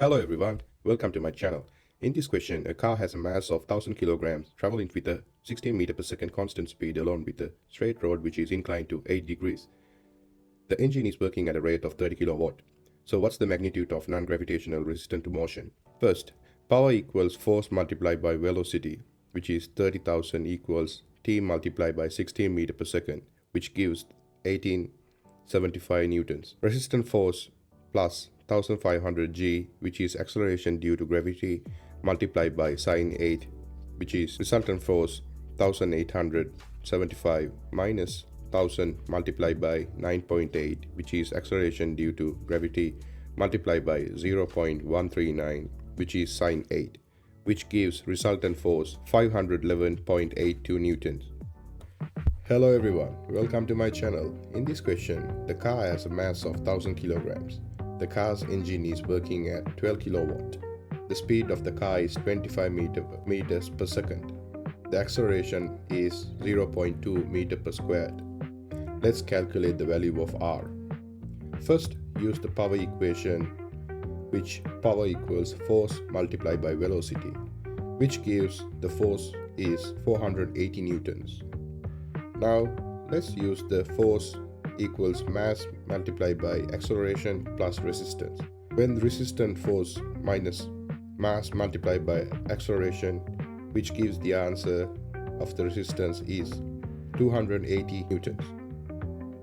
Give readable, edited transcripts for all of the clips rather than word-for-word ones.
Hello everyone, welcome to my channel. In this question, a car has a mass of 1000 kilograms traveling with a 16 meter per second constant speed along with a straight road which is inclined to 8 degrees. The engine is working at a rate of 30 kilowatt. So what's the magnitude of non-gravitational resistance to motion? First, power equals force multiplied by velocity, which is 30,000 equals t multiplied by 16 meter per second, which gives 1875 newtons. Resistant force plus 1500 g, which is acceleration due to gravity, multiplied by sine 8, which is resultant force 1875 minus 1000 multiplied by 9.8, which is acceleration due to gravity, multiplied by 0.139, which is sine 8, which gives resultant force 511.82 newtons. Hello everyone, welcome to my channel. In this question, the car has a mass of 1000 kilograms. The car's engine is working at 12 kilowatt. The speed of the car is 25 meters per second. The acceleration is 0.2 meter per squared. Let's calculate the value of R. First, use the power equation, which power equals force multiplied by velocity, which gives the force is 480 newtons. Now, let's use the force equals mass multiplied by acceleration plus resistance. When the resistant force minus mass multiplied by acceleration, which gives the answer of the resistance is 280 newtons.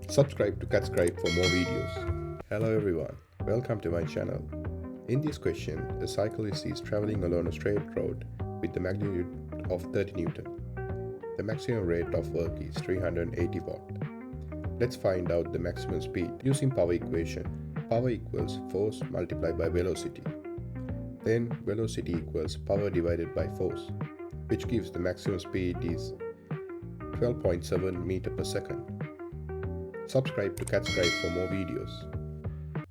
Subscribe to Catscribe for more videos. Hello everyone, welcome to my channel. In this question, a cyclist is traveling along a straight road with the magnitude of 30 newton. The maximum rate of work is 380 watt. Let's find out the maximum speed using power equation. Power equals force multiplied by velocity. Then velocity equals power divided by force, which gives the maximum speed is 12.7 meter per second. Subscribe to Catscribe for more videos.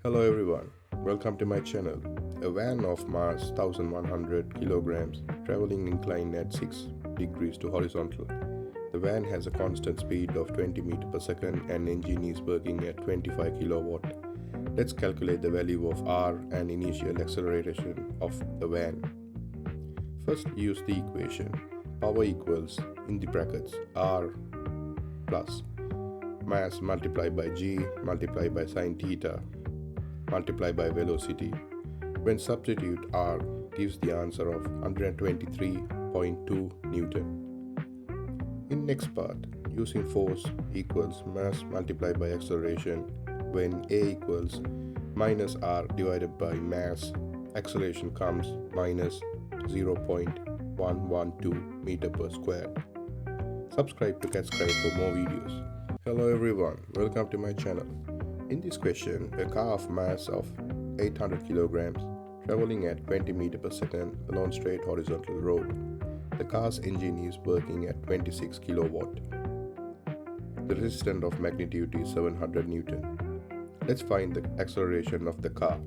Hello everyone, welcome to my channel. A van of mass 1100 kilograms traveling inclined at 6 degrees to horizontal. The van has a constant speed of 20 meters per second and engine is working at 25 kilowatt. Let's calculate the value of R and initial acceleration of the van. First, use the equation. Power equals, in the brackets, R plus mass multiplied by G multiplied by sine theta multiplied by velocity. When substitute, R gives the answer of 123.2 Newton. In next part, using force equals mass multiplied by acceleration, when A equals minus R divided by mass, acceleration comes minus 0.112 meter per square. Subscribe to Catscribe for more videos. Hello everyone, welcome to my channel. In this question, a car of mass of 800 kilograms traveling at 20 meters per second along straight horizontal road. The car's engine is working at 26 kilowatt. The resistance of magnitude is 700 newton. Let's find the acceleration of the car.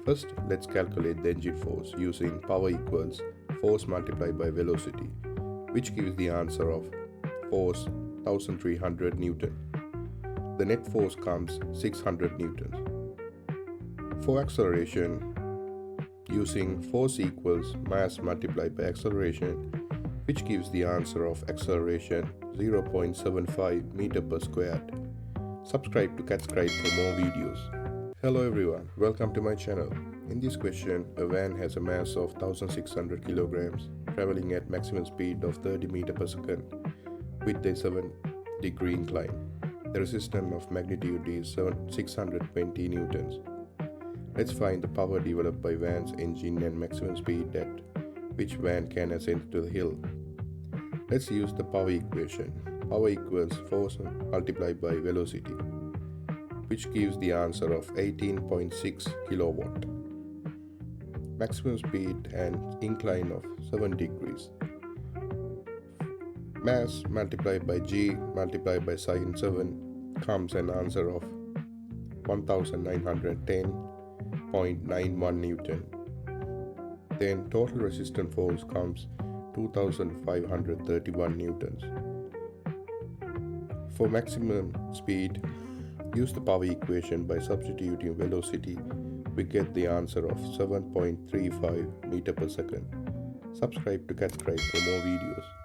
First, let's calculate the engine force using power equals force multiplied by velocity, which gives the answer of force 1300 newton. The net force comes 600 newtons. For acceleration, using force equals mass multiplied by acceleration, which gives the answer of acceleration 0.75 meter per squared. Subscribe to Catscribe for more videos. Hello everyone, welcome to my channel. In this question, a van has a mass of 1600 kilograms traveling at maximum speed of 30 meters per second with a 7-degree incline. The resistance of magnitude is 620 newtons. Let's find the power developed by van's engine and maximum speed at which van can ascend to the hill. Let's use the power equation. Power equals force multiplied by velocity, which gives the answer of 18.6 kilowatt. Maximum speed and incline of 7 degrees. Mass multiplied by G multiplied by sine 7 comes an answer of 1910.91 Newton. Then total resistant force comes 2531 newtons. For maximum speed, use the power equation by substituting velocity we get the answer of 7.35 meter per second. Subscribe to Cat Scribe for more videos.